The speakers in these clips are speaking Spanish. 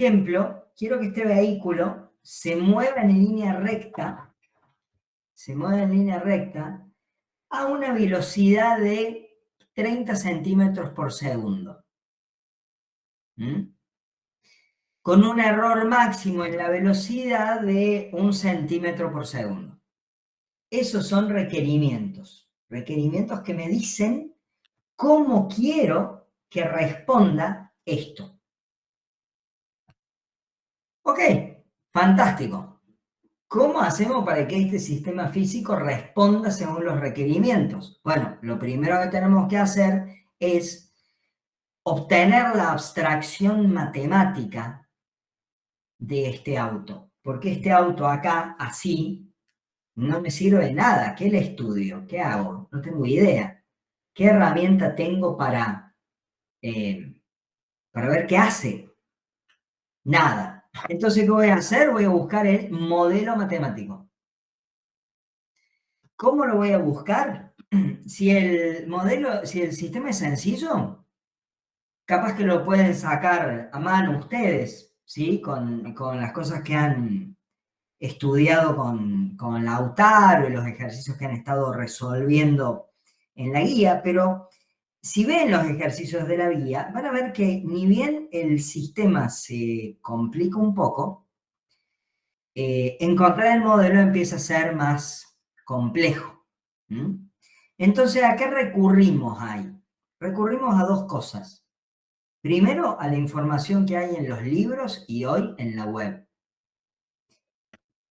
ejemplo, quiero que este vehículo se mueva en línea recta, a una velocidad de 30 centímetros por segundo. Con un error máximo en la velocidad de 1 centímetro por segundo. Esos son requerimientos que me dicen cómo quiero que responda esto. Ok, fantástico. ¿Cómo hacemos para que este sistema físico responda según los requerimientos? Bueno, lo primero que tenemos que hacer es obtener la abstracción matemática de este auto. Porque este auto acá, así, no me sirve de nada. ¿Qué le estudio? ¿Qué hago? No tengo idea. ¿Qué herramienta tengo para ver qué hace? Nada. Entonces, ¿qué voy a hacer? Voy a buscar el modelo matemático. ¿Cómo lo voy a buscar? Si el sistema es sencillo, capaz que lo pueden sacar a mano ustedes, ¿sí? Con las cosas que han estudiado con Lautaro y los ejercicios que han estado resolviendo en la guía, pero si ven los ejercicios de la guía, van a ver que ni bien el sistema se complica un poco, encontrar el modelo empieza a ser más complejo. Entonces, ¿a qué recurrimos ahí? Recurrimos a dos cosas. Primero, a la información que hay en los libros y hoy en la web.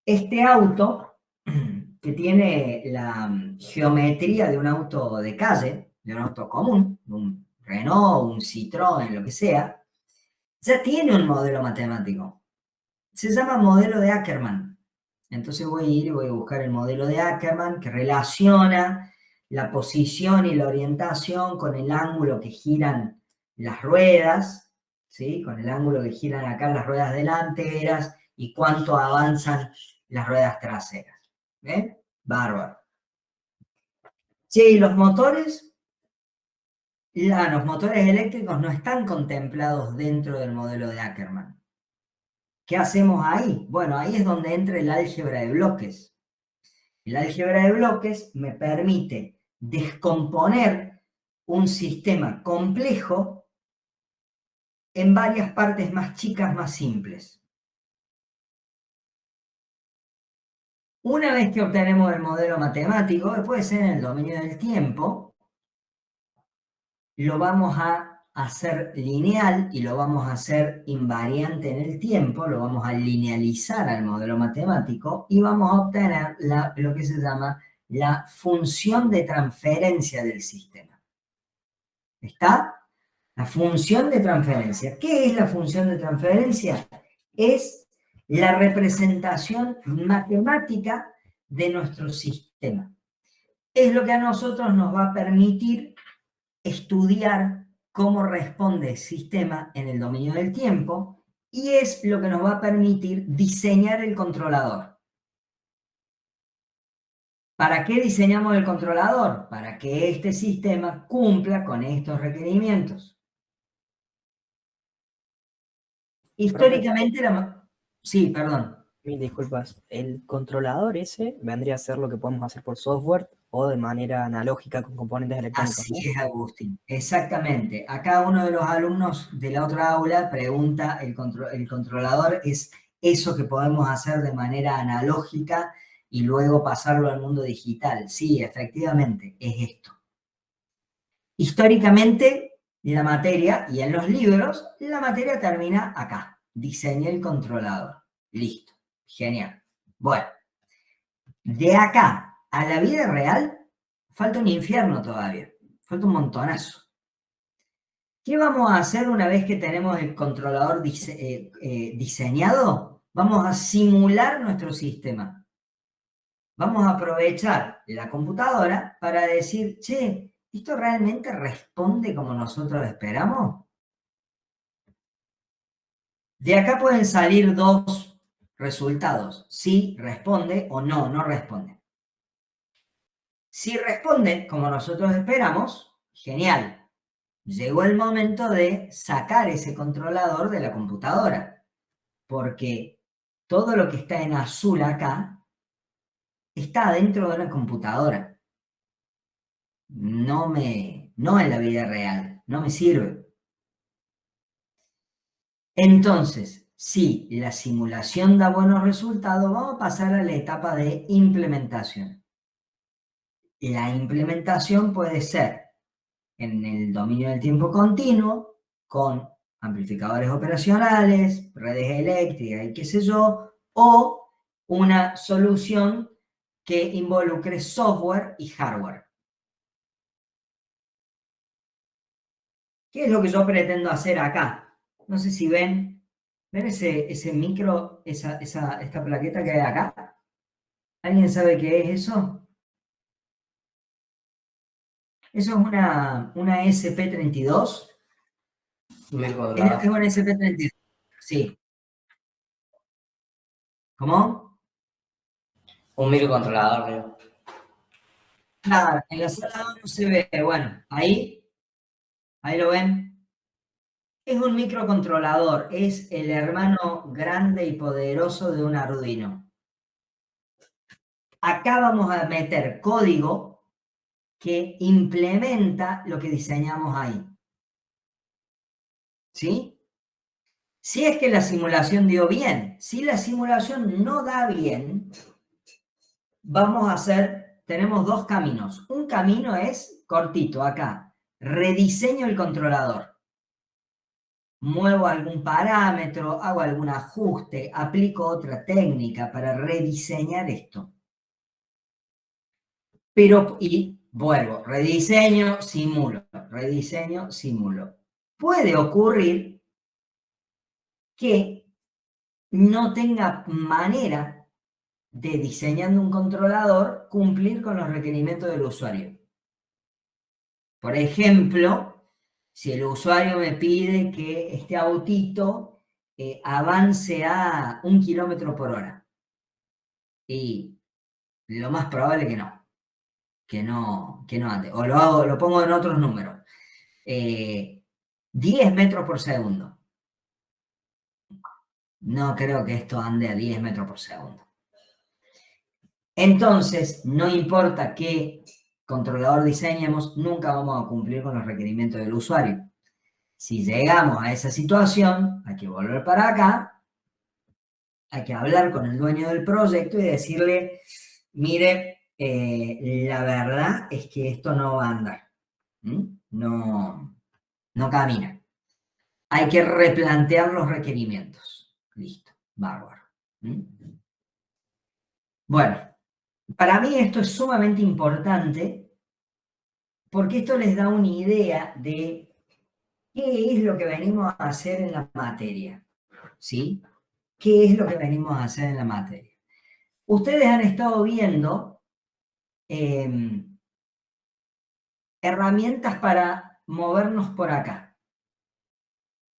Este auto, que tiene la geometría de un auto de calle, de un auto común, un Renault, un Citroën, lo que sea, ya tiene un modelo matemático. Se llama modelo de Ackermann. Entonces voy a ir y voy a buscar el modelo de Ackermann que relaciona la posición y la orientación con el ángulo que giran las ruedas, ¿sí? Con el ángulo que giran acá las ruedas delanteras y cuánto avanzan las ruedas traseras. ¿Ven? Bárbaro. Che, ¿y los motores? Los motores eléctricos no están contemplados dentro del modelo de Ackermann. ¿Qué hacemos ahí? Bueno, ahí es donde entra el álgebra de bloques. El álgebra de bloques me permite descomponer un sistema complejo en varias partes más chicas, más simples. Una vez que obtenemos el modelo matemático, puede ser en el dominio del tiempo, lo vamos a hacer lineal y lo vamos a hacer invariante en el tiempo, lo vamos a linealizar al modelo matemático y vamos a obtener lo que se llama la función de transferencia del sistema. ¿Está? La función de transferencia. ¿Qué es la función de transferencia? Es la representación matemática de nuestro sistema. Es lo que a nosotros nos va a permitir estudiar cómo responde el sistema en el dominio del tiempo y es lo que nos va a permitir diseñar el controlador. ¿Para qué diseñamos el controlador? Para que este sistema cumpla con estos requerimientos. Históricamente Sí, perdón. Mil disculpas. ¿El controlador ese vendría a ser lo que podemos hacer por software o de manera analógica con componentes electrónicos? Así es, Agustín. Exactamente. Acá uno de los alumnos de la otra aula pregunta, ¿el controlador es eso que podemos hacer de manera analógica y luego pasarlo al mundo digital? Sí, efectivamente, es esto. Históricamente, la materia, y en los libros, la materia termina acá. Diseña el controlador. Listo. Genial. Bueno, de acá a la vida real, falta un infierno todavía. Falta un montonazo. ¿Qué vamos a hacer una vez que tenemos el controlador diseñado? Vamos a simular nuestro sistema. Vamos a aprovechar la computadora para decir, che, ¿esto realmente responde como nosotros esperamos? De acá pueden salir dos resultados. Sí responde o no, no responde. Si responde como nosotros esperamos, genial. Llegó el momento de sacar ese controlador de la computadora. porque todo lo que está en azul acá está dentro de una computadora. No en la vida real, no me sirve. Entonces, si la simulación da buenos resultados, vamos a pasar a la etapa de implementación. La implementación puede ser en el dominio del tiempo continuo, con amplificadores operacionales, redes eléctricas y qué sé yo, o una solución que involucre software y hardware. ¿Qué es lo que yo pretendo hacer acá? No sé si ven ese micro, esta plaqueta que hay acá. ¿Alguien sabe qué es eso? Eso es una SP32. Un Es microcontrolador. una SP32. Sí. ¿Cómo? Un microcontrolador, creo. Claro, en la sala no se ve. Bueno, ahí lo ven. Es un microcontrolador, es el hermano grande y poderoso de un Arduino. Acá vamos a meter código que implementa lo que diseñamos ahí. ¿Sí? Si es que la simulación dio bien. Si la simulación no da bien, vamos a hacer, tenemos dos caminos. Un camino es cortito, acá. Rediseño el controlador. Muevo algún parámetro, hago algún ajuste, aplico otra técnica para rediseñar esto. Y vuelvo, rediseño, simulo, rediseño, simulo. Puede ocurrir que no tenga manera de, diseñando un controlador, cumplir con los requerimientos del usuario. Por ejemplo, si el usuario me pide que este autito avance a 1 km/h, y lo más probable que no ande. O lo pongo en otros números. 10 metros por segundo. No creo que esto ande a 10 metros por segundo. Entonces, no importa qué controlador diseñemos, nunca vamos a cumplir con los requerimientos del usuario. Si llegamos a esa situación, hay que volver para acá, hay que hablar con el dueño del proyecto y decirle, mire, la verdad es que esto no va a andar. No camina. Hay que replantear los requerimientos. Listo, bárbaro. Bueno, para mí esto es sumamente importante porque esto les da una idea de qué es lo que venimos a hacer en la materia. ¿Sí? ¿Qué es lo que venimos a hacer en la materia? Ustedes han estado viendo herramientas para movernos por acá.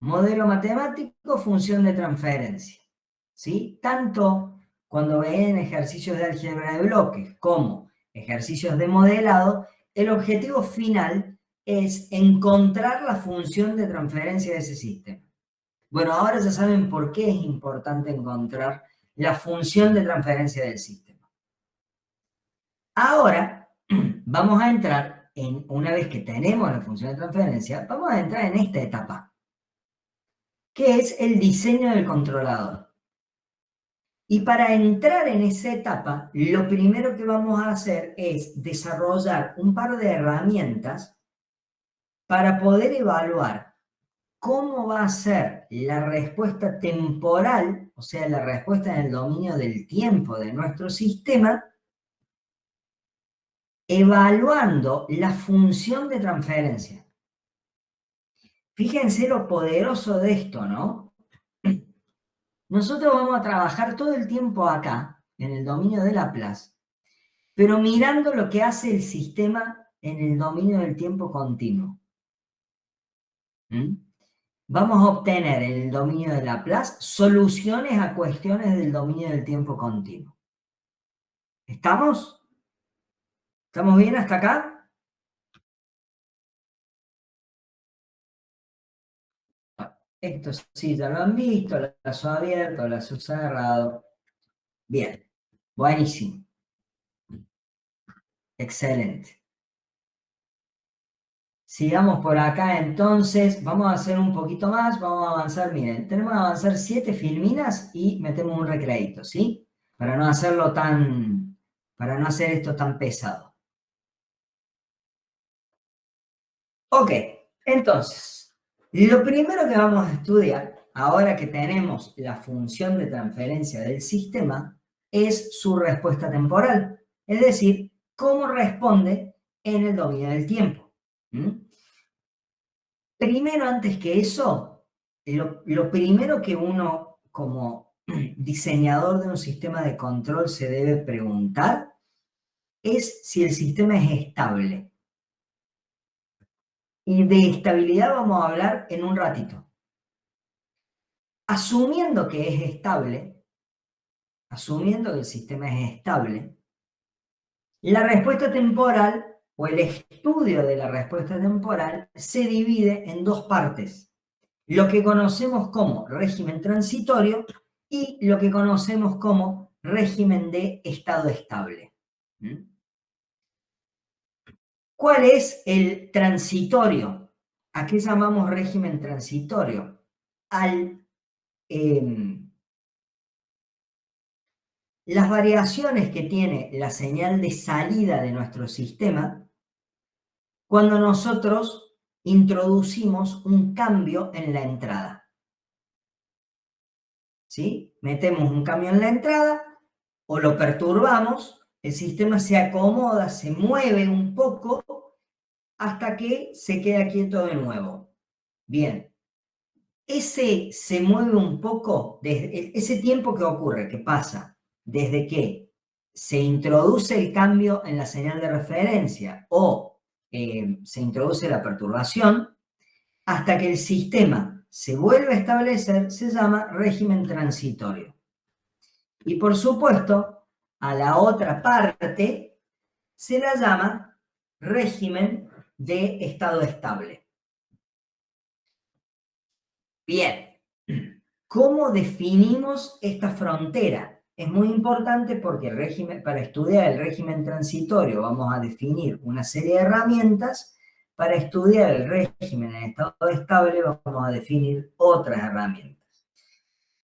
Modelo matemático, función de transferencia. ¿Sí? Tanto cuando ven ejercicios de álgebra de bloques como ejercicios de modelado, el objetivo final es encontrar la función de transferencia de ese sistema. Bueno, ahora ya saben por qué es importante encontrar la función de transferencia del sistema. Ahora vamos a entrar una vez que tenemos la función de transferencia, vamos a entrar en esta etapa, que es el diseño del controlador. Y para entrar en esa etapa, lo primero que vamos a hacer es desarrollar un par de herramientas para poder evaluar cómo va a ser la respuesta temporal, o sea, la respuesta en el dominio del tiempo de nuestro sistema, evaluando la función de transferencia. Fíjense lo poderoso de esto, ¿no? Nosotros vamos a trabajar todo el tiempo acá, en el dominio de Laplace, pero mirando lo que hace el sistema en el dominio del tiempo continuo. Vamos a obtener en el dominio de Laplace soluciones a cuestiones del dominio del tiempo continuo. ¿Estamos? ¿Estamos bien hasta acá? Esto sí, ya lo han visto, lazo abierto, lazo cerrado. Bien, buenísimo. Excelente. Sigamos por acá entonces, vamos a hacer un poquito más, vamos a avanzar, miren, tenemos que avanzar 7 filminas y metemos un recreito, ¿sí? Para no hacerlo para no hacer esto tan pesado. Ok, entonces, lo primero que vamos a estudiar, ahora que tenemos la función de transferencia del sistema, es su respuesta temporal, es decir, cómo responde en el dominio del tiempo. Primero, antes que eso, lo primero que uno como diseñador de un sistema de control se debe preguntar es si el sistema es estable. Y de estabilidad vamos a hablar en un ratito. Asumiendo que es estable, asumiendo que el sistema es estable, la respuesta temporal o el estudio de la respuesta temporal se divide en dos partes. Lo que conocemos como régimen transitorio y lo que conocemos como régimen de estado estable. ¿Cuál es el transitorio? ¿A qué llamamos régimen transitorio? Las variaciones que tiene la señal de salida de nuestro sistema cuando nosotros introducimos un cambio en la entrada. ¿Sí? Metemos un cambio en la entrada o lo perturbamos, el sistema se acomoda, se mueve un poco hasta que se queda quieto de nuevo. Bien, ese se mueve un poco, desde ese tiempo que ocurre, que pasa desde que se introduce el cambio en la señal de referencia o se introduce la perturbación, hasta que el sistema se vuelve a establecer, se llama régimen transitorio. Y por supuesto, a la otra parte se la llama régimen de estado estable. Bien, ¿cómo definimos esta frontera? Es muy importante porque para estudiar el régimen transitorio vamos a definir una serie de herramientas. Para estudiar el régimen en estado estable vamos a definir otras herramientas.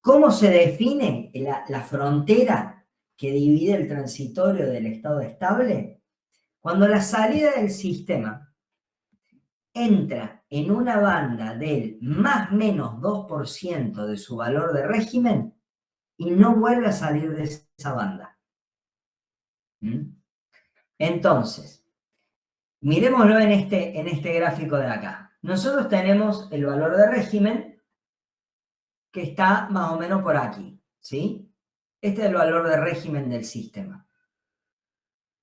¿Cómo se define la frontera que divide el transitorio del estado estable? Cuando la salida del sistema entra en una banda del más menos 2% de su valor de régimen y no vuelve a salir de esa banda. Entonces, miremoslo en este gráfico de acá. Nosotros tenemos el valor de régimen que está más o menos por aquí, ¿sí? Este es el valor de régimen del sistema.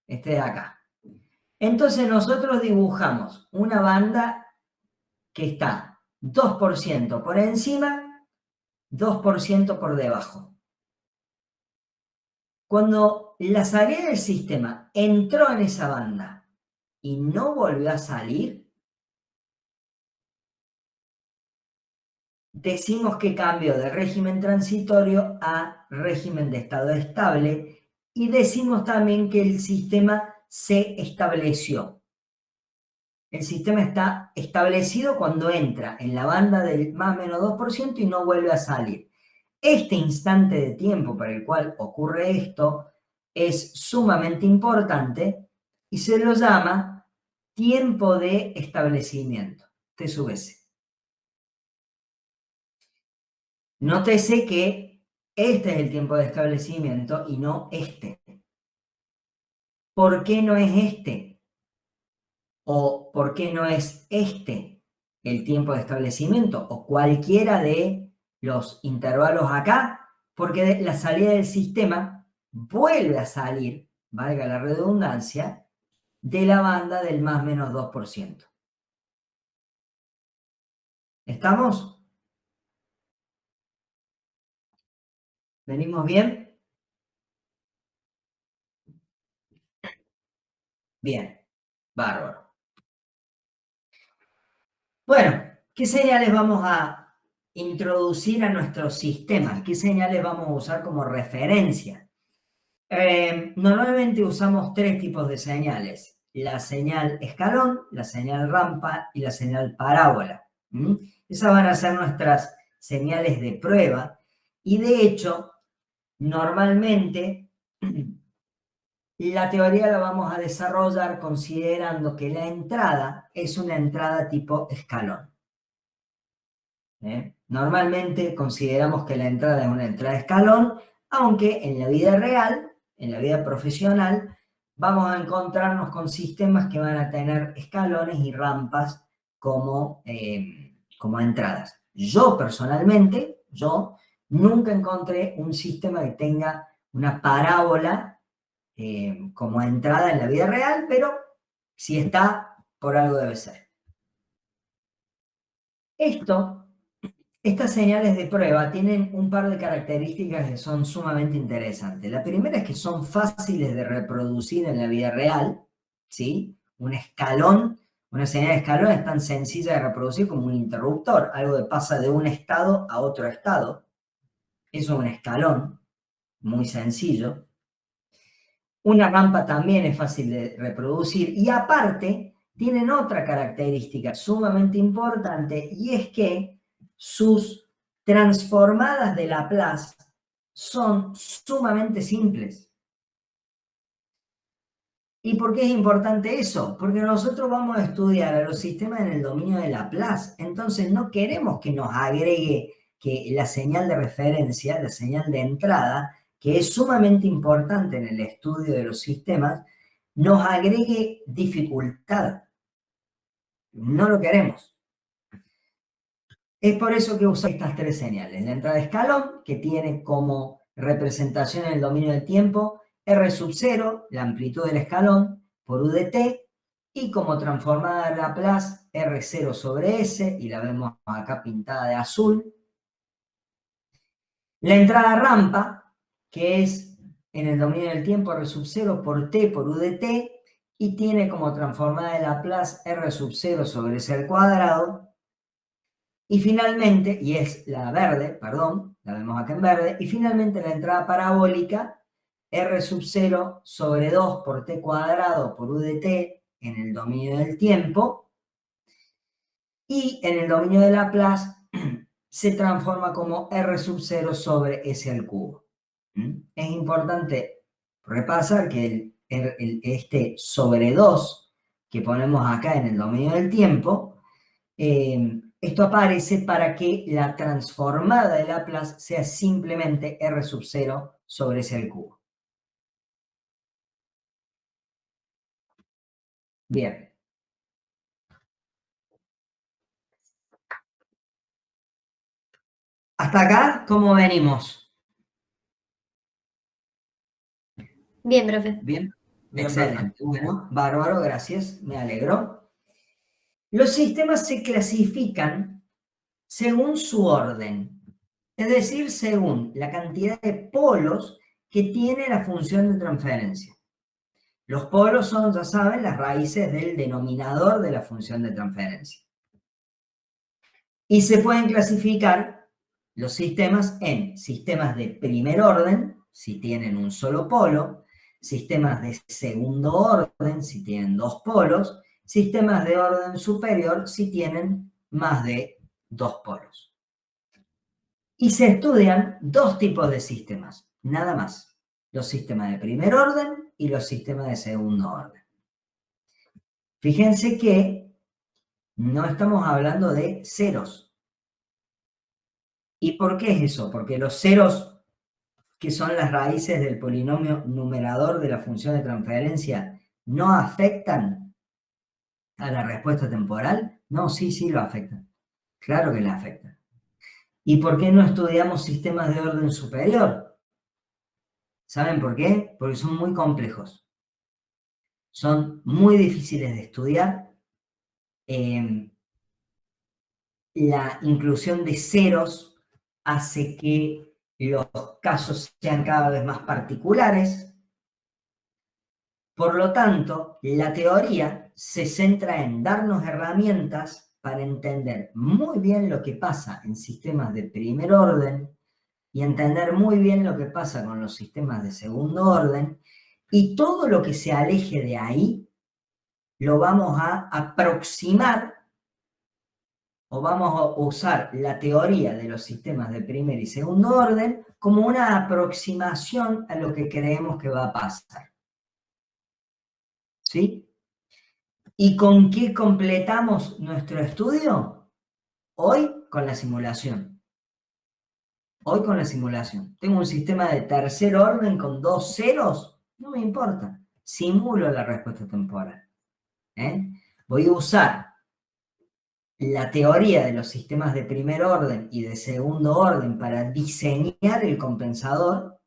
Este de acá. Entonces nosotros dibujamos una banda que está 2% por encima, 2% por debajo. Cuando la salida del sistema entró en esa banda y no volvió a salir, decimos que cambió de régimen transitorio a régimen de estado estable y decimos también que el sistema se estableció. El sistema está establecido cuando entra en la banda del más o menos 2% y no vuelve a salir. Este instante de tiempo para el cual ocurre esto es sumamente importante y se lo llama tiempo de establecimiento, TSV. Nótese que este es el tiempo de establecimiento y no este. ¿Por qué no es este? ¿O por qué no es este el tiempo de establecimiento? O cualquiera de los intervalos acá, porque la salida del sistema vuelve a salir, valga la redundancia, de la banda del más menos 2%. ¿Estamos? ¿Venimos bien? Bien, bárbaro. Bueno, ¿qué señales vamos a introducir a nuestro sistema? ¿Qué señales vamos a usar como referencia? Normalmente usamos 3 tipos de señales: la señal escalón, la señal rampa y la señal parábola. Esas van a ser nuestras señales de prueba, y de hecho, normalmente la teoría la vamos a desarrollar considerando que la entrada es una entrada tipo escalón. Normalmente consideramos que la entrada es una entrada escalón, aunque en la vida real, en la vida profesional, vamos a encontrarnos con sistemas que van a tener escalones y rampas como entradas. Yo personalmente, nunca encontré un sistema que tenga una parábola como entrada en la vida real, pero si está, por algo debe ser. Estas señales de prueba tienen un par de características que son sumamente interesantes. La primera es que son fáciles de reproducir en la vida real, ¿sí? Un escalón, una señal de escalón es tan sencilla de reproducir como un interruptor, algo que pasa de un estado a otro estado. Eso es un escalón, muy sencillo. Una rampa también es fácil de reproducir, y aparte tienen otra característica sumamente importante, y es que sus transformadas de Laplace son sumamente simples. ¿Y por qué es importante eso? Porque nosotros vamos a estudiar a los sistemas en el dominio de Laplace. Entonces no queremos que nos agregue que la señal de referencia, la señal de entrada, que es sumamente importante en el estudio de los sistemas, nos agregue dificultad. No lo queremos. Es por eso que uso estas 3 señales. La entrada de escalón, que tiene como representación en el dominio del tiempo R sub 0, la amplitud del escalón, por U de t, y como transformada de Laplace R0 sobre S, y la vemos acá pintada de azul. La entrada rampa, que es en el dominio del tiempo R sub 0 por t por U de t, y tiene como transformada de Laplace R sub 0 sobre S al cuadrado. Y finalmente, y es la verde, perdón, la vemos acá en verde, y finalmente la entrada parabólica, R sub 0 sobre 2 por t cuadrado por U de t en el dominio del tiempo, y en el dominio de Laplace se transforma como R sub 0 sobre S al cubo. Es importante repasar que este sobre 2 que ponemos acá en el dominio del tiempo, esto aparece para que la transformada de Laplace sea simplemente R sub 0 sobre S al cubo. Bien. ¿Hasta acá cómo venimos? Bien, profe. Bien. Excelente. Bueno, bárbaro, gracias. Me alegro. Los sistemas se clasifican según su orden, es decir, según la cantidad de polos que tiene la función de transferencia. Los polos son, ya saben, las raíces del denominador de la función de transferencia. Y se pueden clasificar los sistemas en sistemas de primer orden, si tienen un solo polo, sistemas de segundo orden, si tienen 2 polos, sistemas de orden superior, si tienen más de 2 polos. Y se estudian 2 tipos de sistemas, nada más: los sistemas de primer orden y los sistemas de segundo orden. Fíjense que no estamos hablando de ceros. ¿Y por qué es eso? Porque los ceros, que son las raíces del polinomio numerador de la función de transferencia, ¿no afectan a la respuesta temporal? No, sí lo afectan. Claro que la afectan. ¿Y por qué no estudiamos sistemas de orden superior? ¿Saben por qué? Porque son muy complejos. Son muy difíciles de estudiar. La inclusión de ceros hace que los casos sean cada vez más particulares. Por lo tanto, la teoría se centra en darnos herramientas para entender muy bien lo que pasa en sistemas de primer orden y entender muy bien lo que pasa con los sistemas de segundo orden, y todo lo que se aleje de ahí lo vamos a aproximar o vamos a usar la teoría de los sistemas de primer y segundo orden como una aproximación a lo que creemos que va a pasar. ¿Sí? ¿Y con qué completamos nuestro estudio? Hoy con la simulación. Hoy con la simulación. Tengo un sistema de tercer orden con 2 ceros, no me importa. Simulo la respuesta temporal. Voy a usar la teoría de los sistemas de primer orden y de segundo orden para diseñar el compensador,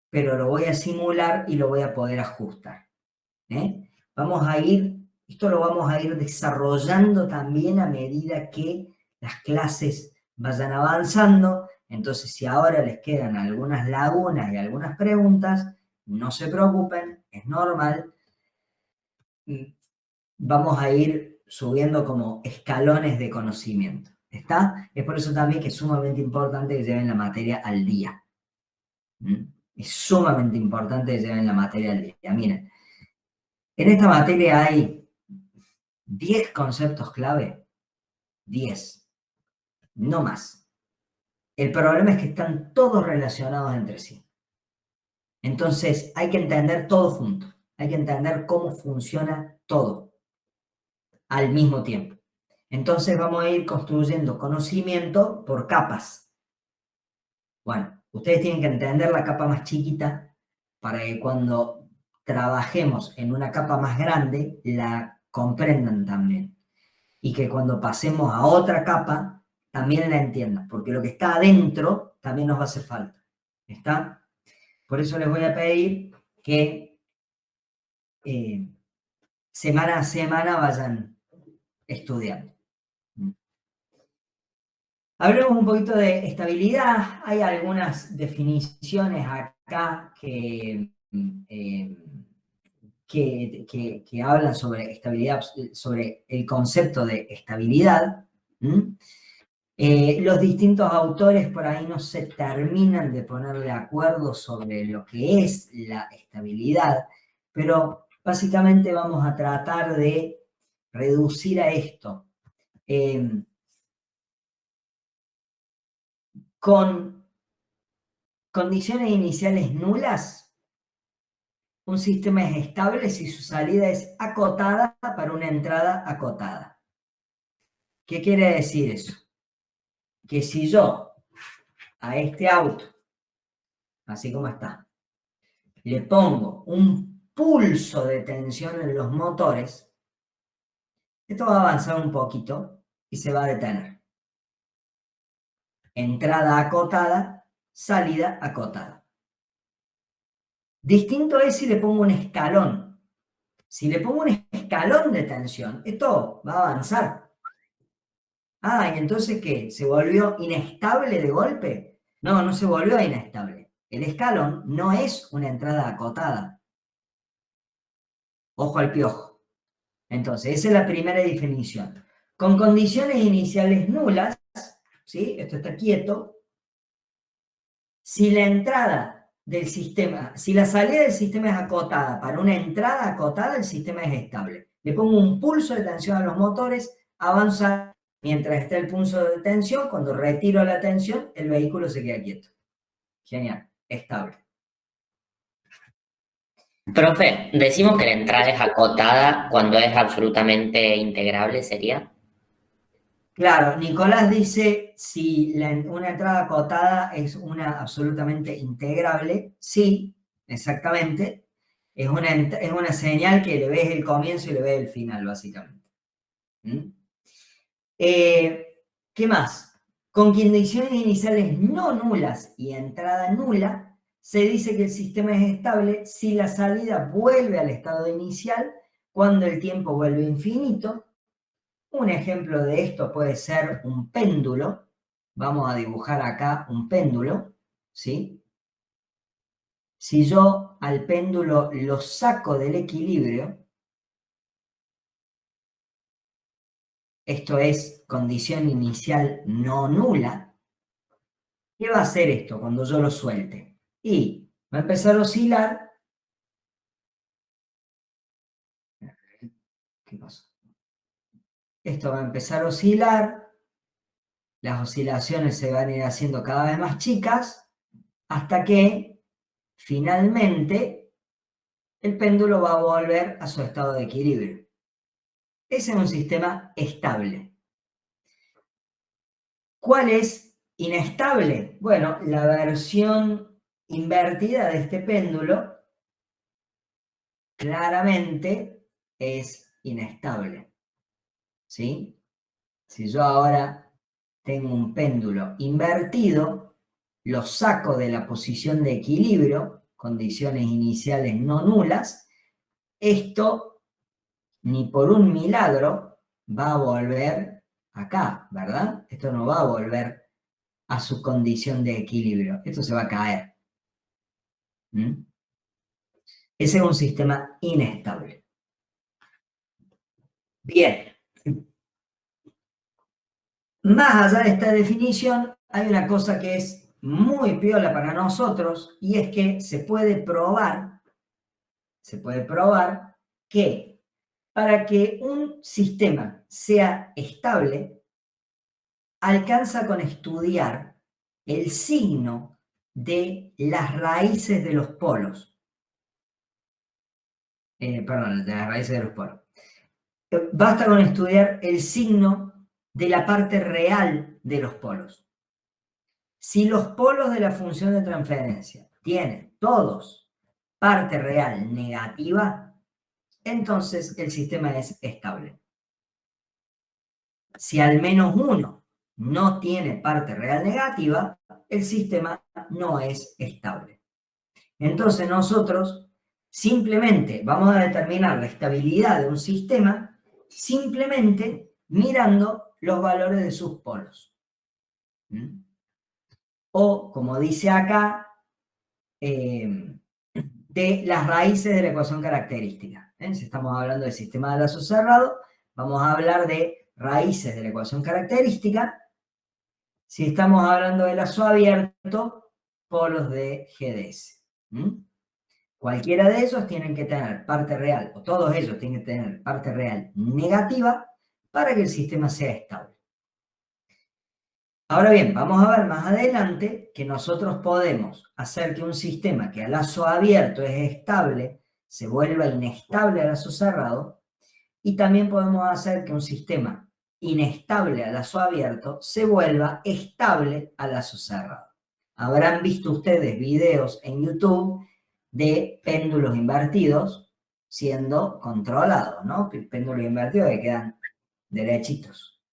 pero lo voy a simular y lo voy a poder ajustar. Esto lo vamos a ir desarrollando también a medida que las clases vayan avanzando. Entonces, si ahora les quedan algunas lagunas y algunas preguntas, no se preocupen, es normal. Vamos a ir subiendo como escalones de conocimiento. ¿Está? Es por eso también que es sumamente importante que lleven la materia al día. Es sumamente importante que lleven la materia al día. Miren, en esta materia hay 10 conceptos clave. 10. No más. El problema es que están todos relacionados entre sí. Entonces hay que entender todo junto. Hay que entender cómo funciona todo al mismo tiempo. Entonces vamos a ir construyendo conocimiento por capas. Bueno, ustedes tienen que entender la capa más chiquita para que cuando trabajemos en una capa más grande la comprendan también. Y que cuando pasemos a otra capa también la entiendan, porque lo que está adentro también nos va a hacer falta. ¿Está? Por eso les voy a pedir que semana a semana vayan estudiando. Hablemos un poquito de estabilidad. Hay algunas definiciones acá que hablan sobre estabilidad, sobre el concepto de estabilidad. Los distintos autores por ahí no se terminan de poner de acuerdo sobre lo que es la estabilidad, pero básicamente vamos a tratar de reducir a esto. Con condiciones iniciales nulas, un sistema es estable si su salida es acotada para una entrada acotada. ¿Qué quiere decir eso? Que si yo a este auto, así como está, le pongo un pulso de tensión en los motores, esto va a avanzar un poquito y se va a detener. Entrada acotada, salida acotada. Distinto es si le pongo un escalón. Si le pongo un escalón de tensión, esto va a avanzar. Ah, ¿y entonces qué? ¿Se volvió inestable de golpe? No, no se volvió inestable. El escalón no es una entrada acotada. Ojo al piojo. Entonces, esa es la primera definición. Con condiciones iniciales nulas, ¿sí? Esto está quieto. Si la entrada del sistema, si la salida del sistema es acotada para una entrada acotada, el sistema es estable. Le pongo un pulso de tensión a los motores, avanza mientras está el pulso de tensión. Cuando retiro la tensión, el vehículo se queda quieto. Genial, estable. Profe, decimos que la entrada es acotada cuando es absolutamente integrable, ¿sería? Claro, Nicolás dice si una entrada acotada es una absolutamente integrable. Sí, exactamente. Es una señal que le ves el comienzo y le ves el final, básicamente. ¿Qué más? Con condiciones iniciales no nulas y entrada nula, se dice que el sistema es estable si la salida vuelve al estado inicial cuando el tiempo vuelve infinito. Un ejemplo de esto puede ser un péndulo. Vamos a dibujar acá un péndulo, ¿sí? Si yo al péndulo lo saco del equilibrio, esto es condición inicial no nula, ¿qué va a hacer esto cuando yo lo suelte? Y va a empezar a oscilar. ¿Qué pasó? Esto va a empezar a oscilar, las oscilaciones se van a ir haciendo cada vez más chicas, hasta que finalmente el péndulo va a volver a su estado de equilibrio. Ese es un sistema estable. ¿Cuál es inestable? Bueno, la versión invertida de este péndulo claramente es inestable. ¿Sí? Si yo ahora tengo un péndulo invertido, lo saco de la posición de equilibrio, condiciones iniciales no nulas, esto ni por un milagro va a volver acá, ¿verdad? Esto no va a volver a su condición de equilibrio, esto se va a caer. ¿Mm? Ese es un sistema inestable. Bien. Más allá de esta definición, hay una cosa que es muy piola para nosotros y es que se puede probar que para que un sistema sea estable, alcanza con estudiar el signo de las raíces de los polos. Perdón, de las raíces de los polos. Basta con estudiar el signo de la parte real de los polos. Si los polos de la función de transferencia tienen todos parte real negativa, entonces el sistema es estable. Si al menos uno no tiene parte real negativa, el sistema no es estable. Entonces nosotros simplemente vamos a determinar la estabilidad de un sistema simplemente mirando los valores de sus polos. O, como dice acá, de las raíces de la ecuación característica. Si estamos hablando del sistema de lazo cerrado, vamos a hablar de raíces de la ecuación característica. Si estamos hablando de lazo abierto, polos de GDS. Cualquiera de ellos tienen que tener parte real, o todos ellos tienen que tener parte real negativa para que el sistema sea estable. Ahora bien, vamos a ver más adelante que nosotros podemos hacer que un sistema que a lazo abierto es estable se vuelva inestable a lazo cerrado, y también podemos hacer que un sistema inestable a lazo abierto se vuelva estable a lazo cerrado. Habrán visto ustedes videos en YouTube de péndulos invertidos siendo controlados, ¿no? Péndulos invertidos que quedan derechitos.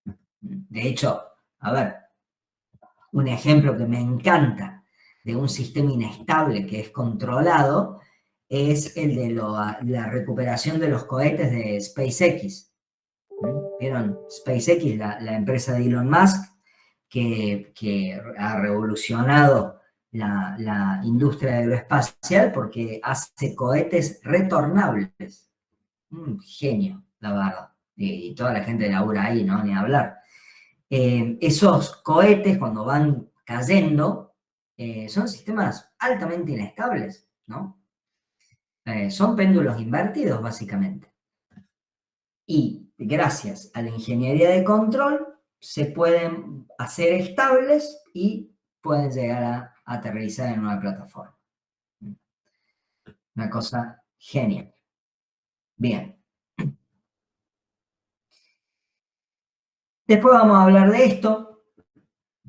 De hecho, a ver, un ejemplo que me encanta de un sistema inestable que es controlado es el de la recuperación de los cohetes de SpaceX. ¿Vieron? SpaceX, la empresa de Elon Musk, que ha revolucionado la industria aeroespacial porque hace cohetes retornables. Un genio, la verdad. Y toda la gente labura ahí, ¿no? Ni hablar. Esos cohetes, cuando van cayendo, son sistemas altamente inestables, ¿no? Son péndulos invertidos, básicamente. Y gracias a la ingeniería de control, se pueden hacer estables y pueden llegar a aterrizar en una plataforma. Una cosa genial. Bien. Después vamos a hablar de esto.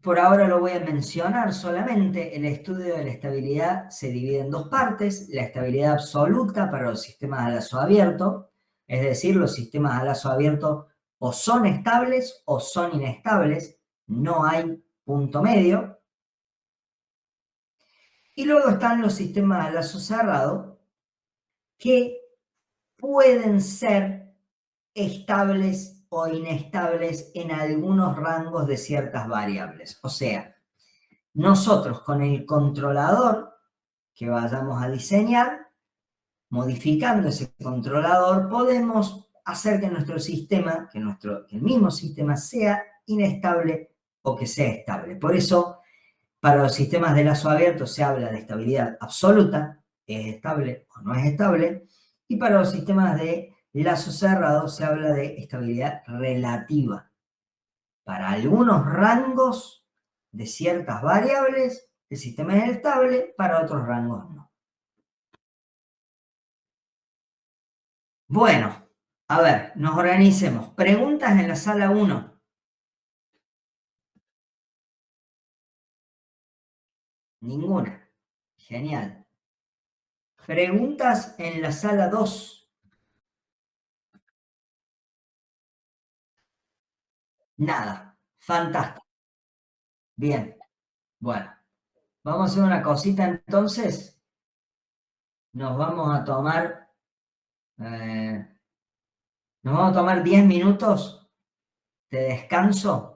Por ahora lo voy a mencionar solamente. El estudio de la estabilidad se divide en dos partes. La estabilidad absoluta para los sistemas a lazo abierto, es decir, los sistemas a lazo abierto o son estables o son inestables, no hay punto medio. Y luego están los sistemas a lazo cerrado que pueden ser estables o inestables en algunos rangos de ciertas variables. O sea, nosotros con el controlador que vayamos a diseñar, modificando ese controlador, podemos hacer que nuestro sistema, que el mismo sistema sea inestable o que sea estable. Por eso, para los sistemas de lazo abierto se habla de estabilidad absoluta, es estable o no es estable, y para los sistemas de lazo cerrado se habla de estabilidad relativa. Para algunos rangos de ciertas variables, el sistema es estable, para otros rangos no. Bueno, a ver, nos organicemos. Preguntas en la sala 1. Ninguna. Genial. Preguntas en la sala 2. Nada. Fantástico. Bien. Bueno, vamos a hacer una cosita entonces. Nos vamos a tomar 10 minutos de descanso.